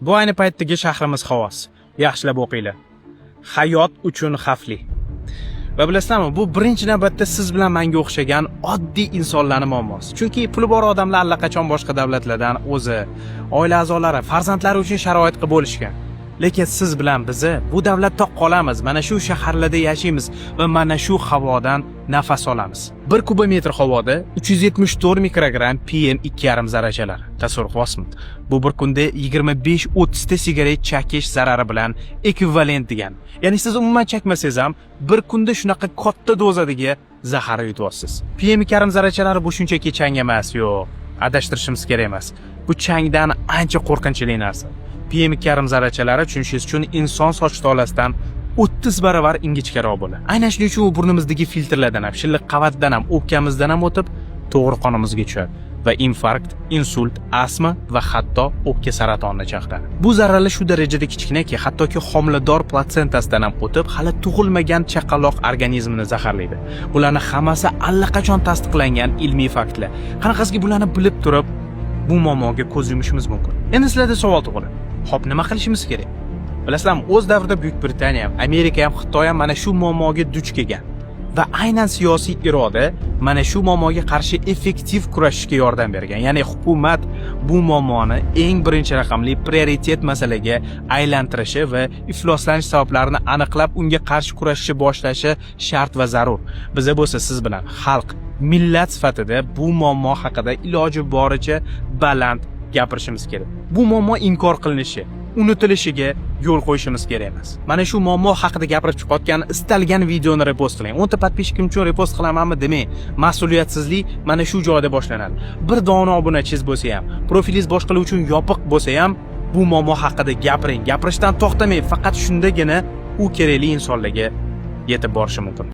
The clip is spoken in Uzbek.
Bu ayni paytdagi shahrimiz havosi. Yaxshilab o'qinglar. Hayot uchun xavfli. Va bilasizlarmi, bu birinchi navbatda siz bilan menga o'xshagan oddiy insonlarning muammosi. Chunki puli bor odamlar allaqachon boshqa davlatlardan o'zi, oila a'zolari, farzandlari uchun sharoit qilib bo'lishgan. Lekin siz bilan bizi bu davlatda qolamiz, mana shu shaharlarda yashaymiz va mana shu havodan nafas olamiz. 1 kubometr havoda 374 mikrogramm PM2,5 zarrachalar. Tasavvur qilyapsizmi? Bu bir kunda 25-30 ta sigaret chakish zarari bilan ekvivalent degan. Ya'ni siz umuman chakmasangiz ham bir kunda shunaqa katta dozadagi zahar yutyapsiz. PM2,5 zarrachalari bu shunchaki chang emas, yo'q. Adashtirishimiz kerak emas. Bu changdan ancha qo'rqinchli narsa. PM2,5 zarrachalari tushunishingiz uchun inson soch tolasidan 30 baravar ingichkaroq bo'ladi. Aynan shuning uchun u burnimizdagi filtrlardan ham, shilliq qavatdan ham, o'pkamizdan ham o'tib, to'g'ri qonimizga tushadi va infarkt, insult, astma va hatto o'pka saratonini chaqiradi. Bu zarralar shu darajada kichkinaki, hattoki homilador platsentasidan ham o'tib, hali tug'ilmagan chaqaloq organizmini zaharlaydi. Bularning hammasi allaqachon tasdiqlangan ilmiy faktlar. Qanaqasiga bularni bilib turib, bu muammoga ko'z yumishimiz mumkin. Endi sizlarda savol tug'iladi. Xo'p, nima qilishimiz kerak? Bilasizlarmi, o'z davrida Buyuk Britaniya ham, Amerika ham, Xitoy ham mana shu muammoga duch kelgan. Va aynan siyosiy iroda mana shu muammoga qarshi effektiv kurashishga yordam bergan. Ya'ni hukumat bu muammoni eng birinchi raqamli prioritet masalaga aylantirishi va ifloslanish sabablarini aniqlab unga qarshi kurashishni boshlashi shart va zarur. Biza bo'lsa siz bilan xalq, millat sifatida bu muammo haqida iloji boricha baland gapirishimiz kerak. Bu muammo inkor qilinishi, unutilishiga yo'l qo'yishimiz kerak emas. Mana shu muammo haqida gapirib chiqayotgan istalgan videoni repost qiling. 10 ta podpishkim uchun repost qilamanmi demang. Mas'uliyatsizlik mana shu joyda boshlanadi. Bir dona obunachingiz bo'lsa ham, profilingiz boshqalar uchun yopiq bo'lsa ham, bu muammo haqida gapiring. Gapirishdan to'xtamang. Faqat shundagina u kerakli insonlarga yetib borishi mumkin.